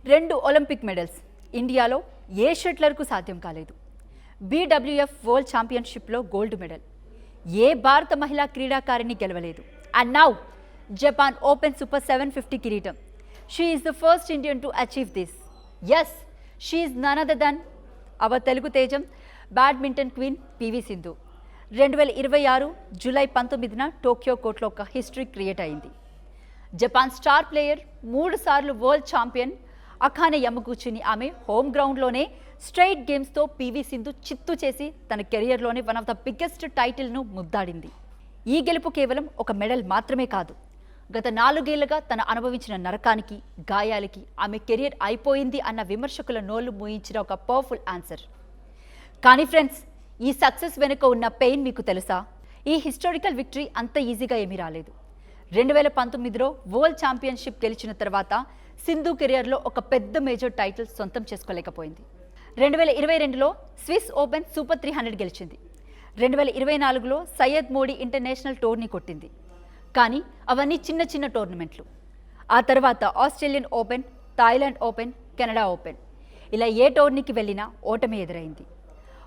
2 Olympic medals ఇండియాలో ఏ షట్లర్కు సాధ్యం కాలేదు. BWF వరల్డ్ ఛాంపియన్షిప్లో గోల్డ్ మెడల్ ఏ భారత మహిళా క్రీడాకారిణి గెలవలేదు. And now Japan open super 750 కిరీటం. She is the first Indian to achieve this. Yes, she is none other than our Telugu తేజం badminton queen PV Sindhu. 2026 July 19న టోక్యో కోర్టులో ఒక హిస్టరీ క్రియేట్ అయింది. జపాన్ స్టార్ ప్లేయర్ 3 సార్లు వరల్డ్ ఛాంపియన్ అఖానే యమగుచిని ఆమె home గ్రౌండ్లోనే స్ట్రైట్ గేమ్స్తో పివి సింధు చిత్తు చేసి తన కెరియర్లోనే వన్ ఆఫ్ ద బిగ్గెస్ట్ టైటిల్ను ముద్దాడింది. ఈ గెలుపు కేవలం ఒక మెడల్ మాత్రమే కాదు, గత 4 ఏళ్లుగా తన అనుభవించిన నరకానికి, గాయాలకి ఆమె కెరియర్ అయిపోయింది అన్న విమర్శకుల నోళ్లు మూయించిన ఒక పవర్ఫుల్ ఆన్సర్. కానీ ఫ్రెండ్స్, ఈ సక్సెస్ వెనుక ఉన్న పెయిన్ మీకు తెలుసా? ఈ హిస్టారికల్ విక్టరీ అంత ఈజీగా ఏమీ రాలేదు. 2019లో వరల్డ్ ఛాంపియన్షిప్ గెలిచిన తర్వాత సింధు కెరియర్లో ఒక పెద్ద మేజర్ టైటిల్ సొంతం చేసుకోలేకపోయింది. 2022లో స్విస్ ఓపెన్ సూపర్ 300 గెలిచింది. 2024లో సయ్యద్ మోడీ ఇంటర్నేషనల్ టోర్నీ కొట్టింది. కానీ అవన్నీ చిన్న చిన్న టోర్నమెంట్లు. ఆ తర్వాత Australian open, Thailand open, Canada open, ఇలా ఏ టోర్నీకి వెళ్ళినా ఓటమి ఎదురైంది.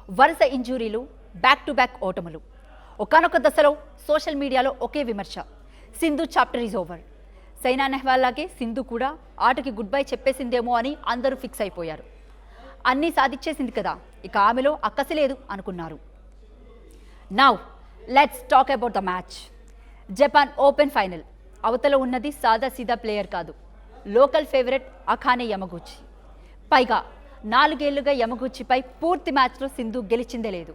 వరుస ఇంజురీలు, బ్యాక్ టు బ్యాక్ ఓటములు. ఒకానొక దశలో సోషల్ మీడియాలో ఒకే విమర్శ, Sindhu chapter is over. Saina Nehwal లాగే సింధు కూడా ఆటకి గుడ్ బై చెప్పేసిందేమో అని అందరూ ఫిక్స్ అయిపోయారు. అన్నీ సాధించేసింది కదా, ఇక ఆమెలో అక్కసి లేదు అనుకున్నారు. Now let's talk about the match. Japan open final. అవతల ఉన్నది సాదా సీదా ప్లేయర్ కాదు, లోకల్ ఫేవరెట్ అఖానే యమగుచి. పైగా 4 ఏళ్లుగా యమగుచిపై పూర్తి మ్యాచ్లో సింధు గెలిచిందే లేదు.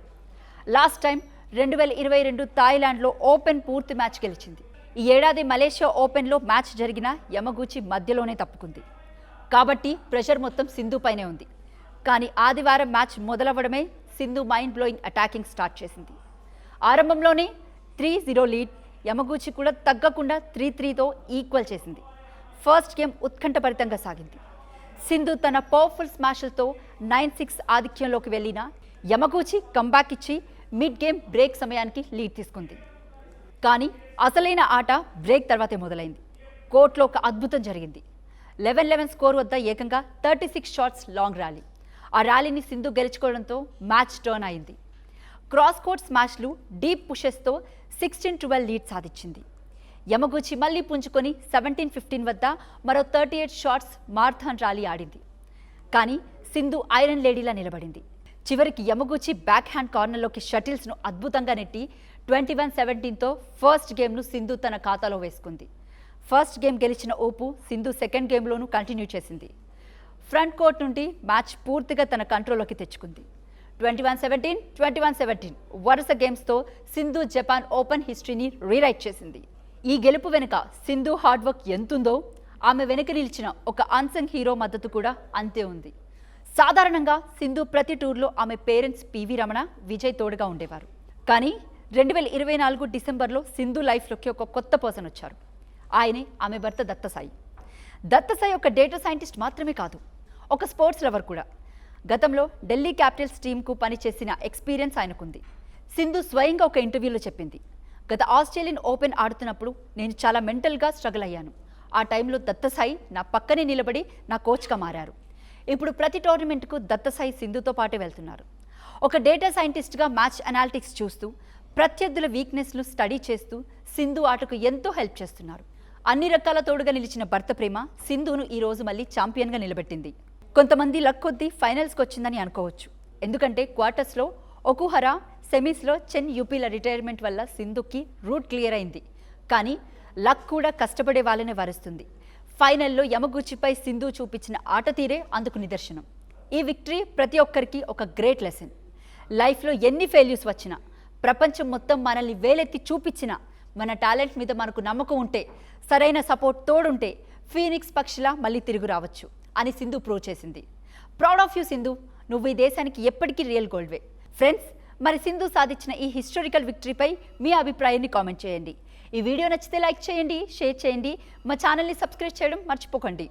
లాస్ట్ టైం 2022 థాయిలాండ్లో ఓపెన్ పూర్తి మ్యాచ్ గెలిచింది. ఈ ఏడాది మలేషియా ఓపెన్లో మ్యాచ్ జరిగిన యమగుచి మధ్యలోనే తప్పుకుంది. కాబట్టి ప్రెషర్ మొత్తం సింధు పైనే ఉంది. కానీ ఆదివారం మ్యాచ్ మొదలవ్వడమే Sindhu mind blowing attacking start చేసింది. ఆరంభంలోనే 3-0 లీడ్. యమగుచి కూడా తగ్గకుండా 3-3తో ఈక్వల్ చేసింది. ఫస్ట్ గేమ్ ఉత్కంఠభరితంగా సాగింది. సింధు తన పవర్ఫుల్ స్మాష్లతో 9-6 ఆధిక్యంలోకి వెళ్ళిన యమగుచి కంబ్యాక్ ఇచ్చి మిడ్ గేమ్ బ్రేక్ సమయానికి లీడ్ తీసుకుంది. కానీ అసలైన ఆట బ్రేక్ తర్వాతే మొదలైంది. కోర్టులో ఒక అద్భుతం జరిగింది. 11-11 స్కోర్ వద్ద ఏకంగా 36 షాట్స్ లాంగ్ ర్యాలీ. ఆ ర్యాలీని సింధు గెలుచుకోవడంతో మ్యాచ్ టర్న్ అయింది. క్రాస్ కోర్ట్ స్మాష్లు, డీప్ పుషెస్తో 16-12 లీడ్ సాధించింది. యమగుచి మళ్లీ పుంజుకొని 17-15 వద్ద మరో 38 షాట్స్ మార్థాన్ ర్యాలీ ఆడింది. కానీ సింధు ఐరన్ లేడీలా నిలబడింది. చివరికి యమగుచి బ్యాక్ హ్యాండ్ కార్నర్లోకి షటిల్స్ను అద్భుతంగా నెట్టి 21-17తో ఫస్ట్ గేమ్ను సింధు తన ఖాతాలో వేసుకుంది. ఫస్ట్ గేమ్ గెలిచిన ఊపు సింధు సెకండ్ గేమ్లోనూ కంటిన్యూ చేసింది. ఫ్రంట్ కోర్ట్ నుండి మ్యాచ్ పూర్తిగా తన కంట్రోల్లోకి తెచ్చుకుంది. 21-17, 21-17 వరుస గేమ్స్తో సింధు జపాన్ ఓపెన్ హిస్టరీని రీరైట్ చేసింది. ఈ గెలుపు వెనుక సింధు హార్డ్ వర్క్ ఎంతుందో, ఆమె వెనుక నిలిచిన ఒక అన్సంగ్ హీరో మద్దతు కూడా అంతే ఉంది. సాధారణంగా సింధు ప్రతి టూర్లో ఆమె పేరెంట్స్ పివి రమణ, విజయ్ తోడుగా ఉండేవారు. కానీ 2024 డిసెంబర్లో సింధు లైఫ్లోకి ఒక కొత్త పర్సన్ వచ్చారు. ఆయనే ఆమె భర్త దత్తసాయి. దత్తసాయి ఒక డేటా సైంటిస్ట్ మాత్రమే కాదు, ఒక స్పోర్ట్స్ లవర్ కూడా. గతంలో ఢిల్లీ క్యాపిటల్స్ టీంకు పనిచేసిన ఎక్స్పీరియన్స్ ఆయనకుంది. సింధు స్వయంగా ఒక ఇంటర్వ్యూలో చెప్పింది, గత ఆస్ట్రేలియన్ ఓపెన్ ఆడుతున్నప్పుడు నేను చాలా మెంటల్గా స్ట్రగుల్ అయ్యాను. ఆ టైంలో దత్తసాయి నా పక్కనే నిలబడి నా కోచ్గా మారారు. ఇప్పుడు ప్రతి టోర్నమెంట్కు దత్తసాయి సింధుతో పాటే వెళ్తున్నారు. ఒక డేటా సైంటిస్ట్గా మ్యాచ్ అనాలిటిక్స్ చూస్తూ, ప్రత్యర్థుల వీక్నెస్లు స్టడీ చేస్తూ సింధు ఆటకు ఎంతో హెల్ప్ చేస్తున్నారు. అన్ని రకాల తోడుగా నిలిచిన భర్త ప్రేమ సింధును ఈ రోజు మళ్ళీ ఛాంపియన్గా నిలబెట్టింది. కొంతమంది లక్ కొద్దీ ఫైనల్స్కి వచ్చిందని అనుకోవచ్చు. ఎందుకంటే క్వార్టర్స్లో ఒకుహరా, సెమీస్లో చెన్ యూపీల రిటైర్మెంట్ వల్ల సింధుకి రూట్ క్లియర్ అయింది. కానీ లక్ కూడా కష్టపడే వాళ్ళనే వరుస్తుంది. ఫైనల్లో యమగుచిపై సింధు చూపించిన ఆట తీరే అందుకు నిదర్శనం. ఈ విక్టరీ ప్రతి ఒక్కరికి ఒక గ్రేట్ లెసన్. లైఫ్లో ఎన్ని ఫెయిల్యూర్స్ వచ్చినా, ప్రపంచం మొత్తం మనల్ని వేలెత్తి చూపించినా, మన టాలెంట్ మీద మనకు నమ్మకం ఉంటే, సరైన సపోర్ట్ తోడుంటే ఫీనిక్స్ పక్షిలా మళ్ళీ తిరిగి రావచ్చు అని సింధు ప్రూవ్ చేసింది. ప్రౌడ్ ఆఫ్ యూ సింధు, నువ్వు ఈ దేశానికి ఎప్పటికీ రియల్ గోల్డ్వే. ఫ్రెండ్స్, మరి సింధు సాధించిన ఈ హిస్టారికల్ విక్టరీపై మీ అభిప్రాయాన్ని కామెంట్ చేయండి. ఈ వీడియో నచ్చితే లైక్ చేయండి, షేర్ చేయండి, మా ఛానల్ని సబ్స్క్రైబ్ చేయడం మర్చిపోకండి.